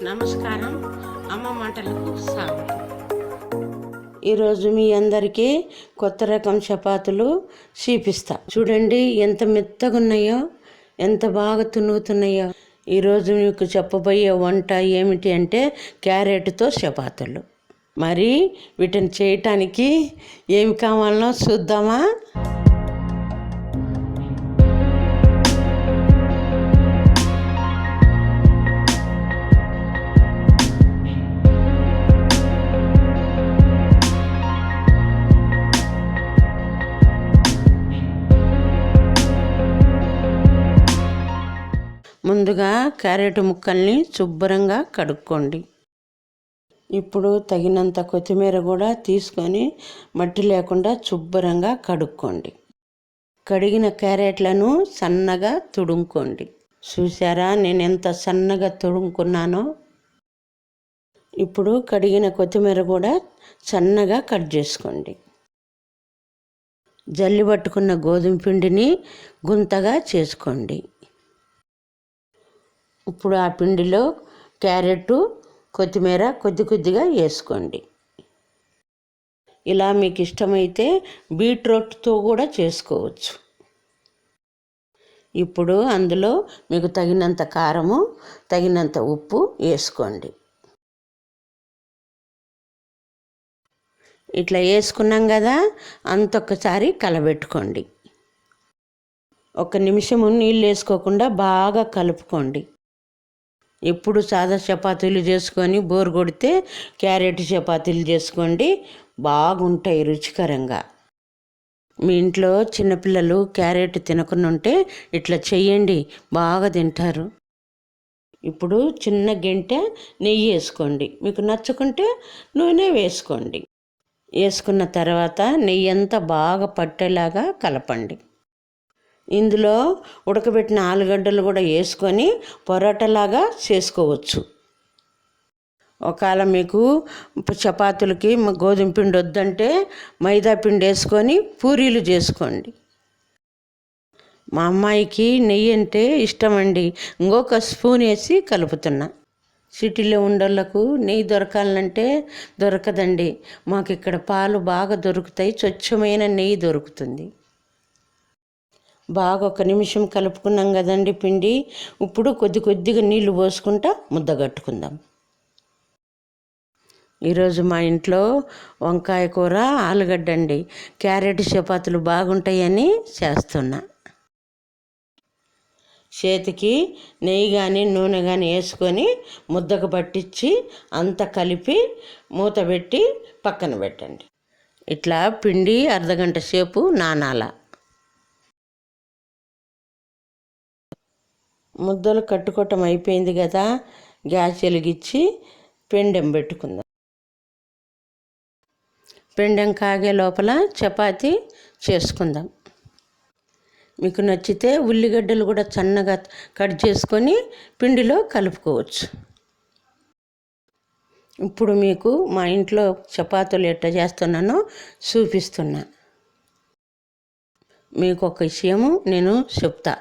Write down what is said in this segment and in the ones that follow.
నమస్కారం. అమ్మ మాటలకు స్వాగతం. ఈరోజు మీ అందరికీ కొత్త రకం చపాతీలు చూపిస్తా. చూడండి ఎంత మెత్తగా ఉన్నాయో, ఎంత బాగా తునుగుతున్నాయో. ఈరోజు మీకు చెప్పబోయే వంట ఏమిటి అంటే క్యారెట్తో చపాతీలు. మరి వీటిని చేయటానికి ఏమి కావాలనో చూద్దామా? ముందుగా క్యారెట్ ముక్కల్ని శుభ్రంగా కడుక్కోండి. ఇప్పుడు తగినంత కొత్తిమీర కూడా తీసుకొని మట్టి లేకుండా శుభ్రంగా కడుక్కోండి. కడిగిన క్యారెట్లను సన్నగా తుడుముకోండి. చూసారా నేను ఎంత సన్నగా తుడుముకున్నానో. ఇప్పుడు కడిగిన కొత్తిమీర కూడా సన్నగా కట్ చేసుకోండి. జల్లి పట్టుకున్న గోధుమ పిండిని గుంతగా చేసుకోండి. ఇప్పుడు ఆ పిండిలో క్యారెట్, కొత్తిమీర కొద్దిగా వేసుకోండి. ఇలా మీకు ఇష్టమైతే బీట్రూట్తో కూడా చేసుకోవచ్చు. ఇప్పుడు అందులో మీకు తగినంత కారము, తగినంత ఉప్పు వేసుకోండి. ఇట్లా వేసుకున్నాం కదా, అంతొక్కసారి కలబెట్టుకోండి. 1 నిమిషము నీళ్ళు వేసుకోకుండా బాగా కలుపుకోండి. ఎప్పుడు సాదా చపాతీలు చేసుకొని బోర్ కొడితే క్యారెట్ చపాతీలు చేసుకోండి, బాగుంటాయి రుచికరంగా. మీ ఇంట్లో చిన్నపిల్లలు క్యారెట్ తినకుండా ఉంటే ఇట్లా చెయ్యండి, బాగా తింటారు. ఇప్పుడు చిన్న గెంటె నెయ్యి వేసుకోండి. మీకు నచ్చకుంటే నూనె వేసుకోండి. వేసుకున్న తర్వాత నెయ్యి అంతా బాగా పట్టేలాగా కలపండి. ఇందులో ఉడకబెట్టిన ఆలుగడ్డలు కూడా వేసుకొని పొరాటలాగా చేసుకోవచ్చు. ఒకవేళ మీకు చపాతీలకి గోధుమ పిండి వద్దంటే మైదా పిండి వేసుకొని పూరీలు చేసుకోండి. మా అమ్మాయికి నెయ్యి అంటే ఇష్టం అండి, ఇంకొక స్పూన్ వేసి కలుపుతున్నా. సిటీలో ఉండోళ్ళకు నెయ్యి దొరకాలంటే దొరకదండి. మాకు ఇక్కడ పాలు బాగా దొరుకుతాయి, స్వచ్ఛమైన నెయ్యి దొరుకుతుంది. బాగా 1 నిమిషం కలుపుకున్నాం కదండి పిండి. ఇప్పుడు కొద్దిగా నీళ్లు పోసుకుంటా ముద్ద కట్టుకుందాం. ఈరోజు మా ఇంట్లో వంకాయ కూర, ఆలుగడ్డ అండి. క్యారెట్ చపాతీలు బాగుంటాయని చేస్తున్నా. చేతికి నెయ్యి కానీ నూనె కానీ వేసుకొని ముద్దకు పట్టించి అంతా కలిపి మూత పెట్టి పక్కన పెట్టండి. ఇట్లా పిండి అర్ధగంట సేపు నానాల. ముద్దలు కట్టుకోవటం అయిపోయింది కదా, గ్యాస్ వెలిగించి పెండెం పెట్టుకుందాం. పెండెం కాగే లోపల చపాతీ చేసుకుందాం. మీకు నచ్చితే ఉల్లిగడ్డలు కూడా సన్నగా కట్ చేసుకొని పిండిలో కలుపుకోవచ్చు. ఇప్పుడు మీకు మా ఇంట్లో చపాతీలు ఎట్లా చేస్తున్నానో చూపిస్తున్నా. మీకు ఒక విషయము నేను చెప్తా.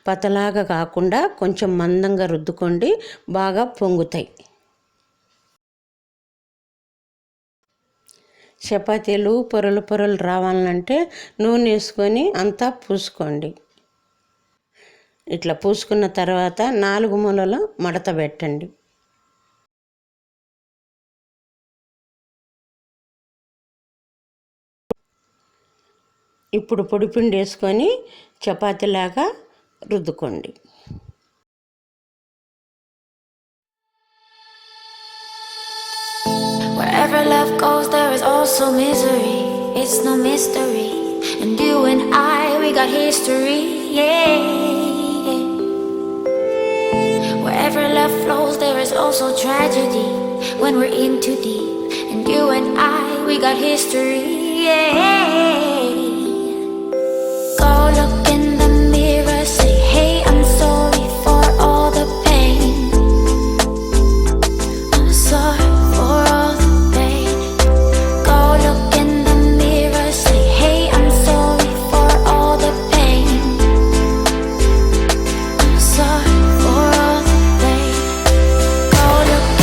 పతలాగా కాకుండా కొంచెం మందంగా రుద్దుకోండి, బాగా పొంగుతాయి. చపాతీలు పొరలు రావాలంటే నూనె వేసుకొని అంతా పూసుకోండి. ఇట్లా పూసుకున్న తర్వాత 4 మూలలో మడత పెట్టండి. ఇప్పుడు పొడిపిండి వేసుకొని చపాతీలాగా రుద్దుకోండి. Wherever love goes, there is also misery. It's no mystery. And you and I, we got history. Yeah. Wherever love flows, there is also tragedy. When we're in too deep. And you and I, we got history. Yeah. Go look in the mirror, say, hey, I'm sorry for all the pain. I'm sorry for all the pain. Go look in the mirror, say, hey, I'm sorry for all the pain. I'm sorry for all the pain. Go look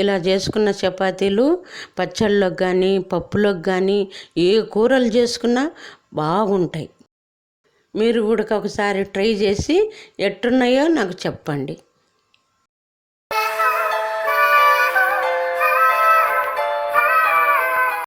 ఇలా చేసుకున్న చపాతీలు పచ్చళ్ళలోకి కానీ పప్పులోకి కానీ ఏ కూరలు చేసుకున్నా బాగుంటాయి. మీరు కూడా ఒకసారి ట్రై చేసి ఎట్టున్నాయో నాకు చెప్పండి.